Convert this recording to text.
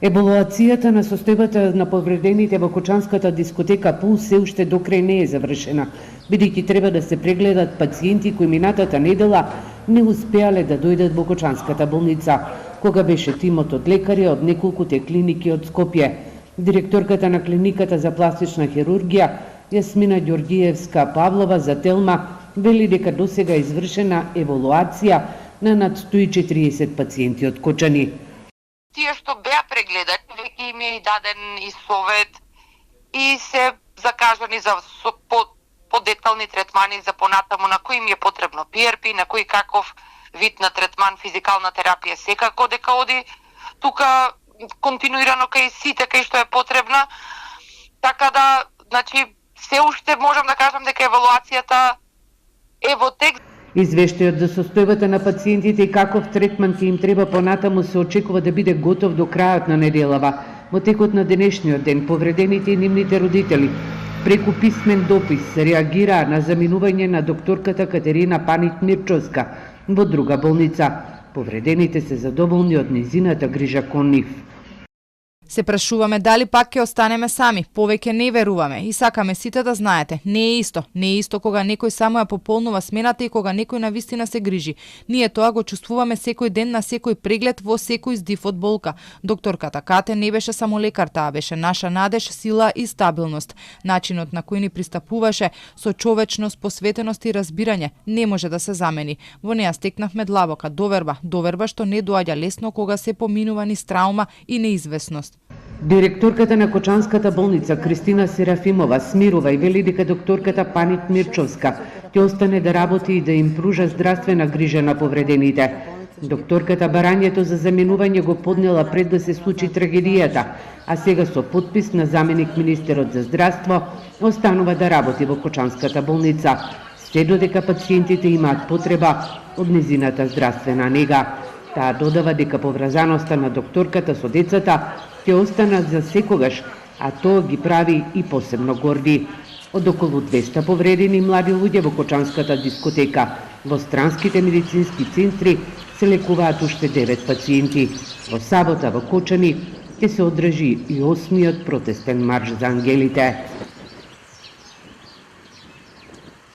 Евалуацијата на состојбата на повредените во Кочанската дискотека Пулс се уште до крај не е завршена, бидејќи треба да се прегледат пациенти кои минатата недела не успеале да дојдат во Кочанската болница, кога беше тимот од лекари од неколкуте клиники од Скопје. Директорката на клиниката за пластична хирургија, Јасмина Ѓорѓиевска Павлова за Телма, вели дека досега е извршена евалуација на над 140 пациенти од Кочани. Тие што беа прегледани, веќе им е даден и совет и се закажани за подетални третмани за понатаму на кој им е потребно PRP, на кој каков вид на третман, физикална терапија секако дека оди тука континуирано кај сите кај што е потребна. Така да, значи, се уште можам да кажам дека евалуацијата е во текст. Извештајот за состојбата на пациентите и каков третман ќе им треба понатаму се очекува да биде готов до крајот на неделава. Во текот на денешниот ден, повредените и нивните родители преку писмен допис реагираа на заминување на докторката Катерина Панит-Мирчовска во друга болница. Повредените се задоволни од низината грижа кон нив. Се прашуваме дали пак ќе останеме сами, повеќе не веруваме и сакаме сите да знаете, не е исто кога некој само ја пополнува смената и кога некој навистина се грижи. Ние тоа го чувствуваме секој ден на секој преглед во секој здив од болка. Докторката Кате не беше само лекар, таа беше наша надеж, сила и стабилност. Начинот на кој ни пристапуваше со човечност, посветеност и разбирање не може да се замени. Во неа стекнавме длабока доверба што не доаѓа лесно кога се поминува низ траума и неизвестност. Директорката на Кочанската болница Кристина Серафимова смирува и вели дека докторката Панит-Мирчовска ќе остане да работи и да им пружа здравствена грижа на повредените. Докторката барањето за заменување го поднела пред да се случи трагедијата, а сега со подпис на заменик министерот за здравство останува да работи во Кочанската болница, се додека пациентите имаат потреба од незината здравствена нега. Таа додава дека поврзаноста на докторката со децата ќе останат за секогаш, а тоа ги прави и посебно горди. Од околу 200 повредени млади луѓе во Кочанската дискотека, во странските медицински центри се лекуваат уште 9 пациенти. Во сабота во Кочани ќе се одржи и 8-миот протестен марш за ангелите.